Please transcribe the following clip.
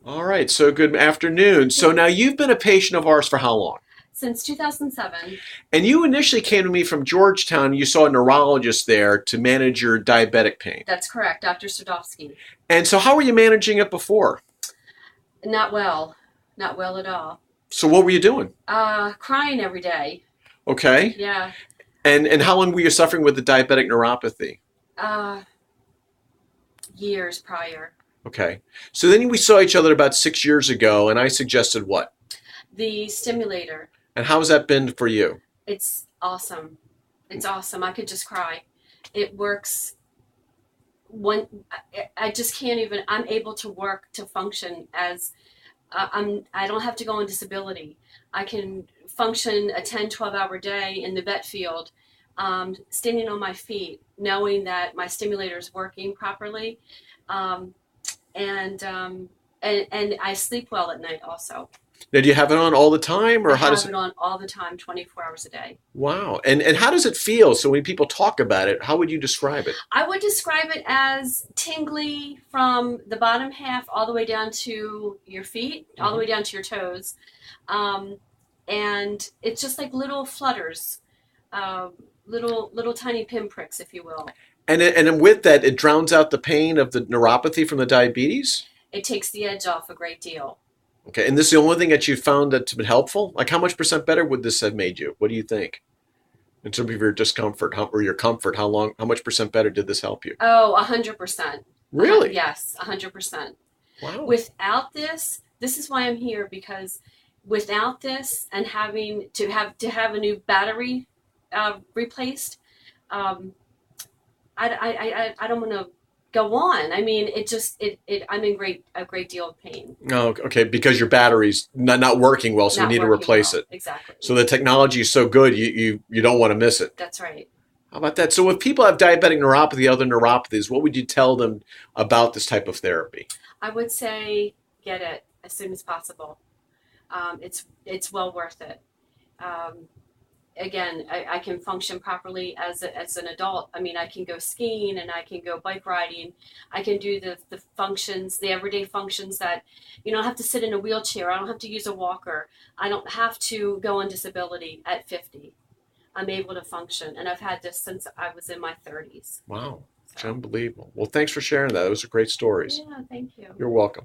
All right, so good afternoon. So now you've been a patient of ours for how long? Since 2007. And you initially came to me from Georgetown. You saw a neurologist there to manage your diabetic pain. That's correct, Dr. Sadovsky. And so how were you managing it before? Not well. Not well at all. So what were you doing? Crying every day. Okay. Yeah. And how long were you suffering with the diabetic neuropathy? Uh, Years prior. Okay. So then we saw each other about 6 years ago, and I suggested what? The stimulator. And how has that been for you? It's awesome. It's awesome. I could just cry. It works. I just can't even. I'm able to work to function as I don't have to go on disability. I can function a 10, 12-hour day in the vet field, standing on my feet, knowing that my stimulator is working properly, um, and I sleep well at night also. Now, do you have it on all the time, I or how does have it? it on all the time, 24 hours a day. Wow. And how does it feel? So when people talk about it, how would you describe it? I would describe it as tingly from the bottom half all the way down to your feet, all the way down to your toes. Um, and it's just like little flutters, uh, little tiny pinpricks, if you will. And with that, it drowns out the pain of the neuropathy from the diabetes? It takes the edge off a great deal. Okay, and this is the only thing that you found that's been helpful? Like how much percent better would this have made you? What do you think? In terms of your discomfort or your comfort, how much percent better did this help you? Oh, 100%. Really? Yes, 100%. Wow. Without this is why I'm here, because without this and having to have a new battery replaced, um, I don't want to go on. I mean, I'm in a great deal of pain. Oh, okay, because your battery's not working well, so you Not need to working replace well. it. Exactly. So the technology is so good, you don't want to miss it. That's right. How about that? So if people have diabetic neuropathy, other neuropathies, what would you tell them about this type of therapy? I would say get it as soon as possible. It's well worth it. Um, Again, I can function properly as an adult. I mean, I can go skiing and I can go bike riding. I can do the functions, the everyday functions that you don't have to sit in a wheelchair. I don't have to use a walker. I don't have to go on disability at 50. I'm able to function, and I've had this since I was in my 30s. Wow, it's So, unbelievable. Well, thanks for sharing that. Those are great stories. yeah, thank you. You're welcome.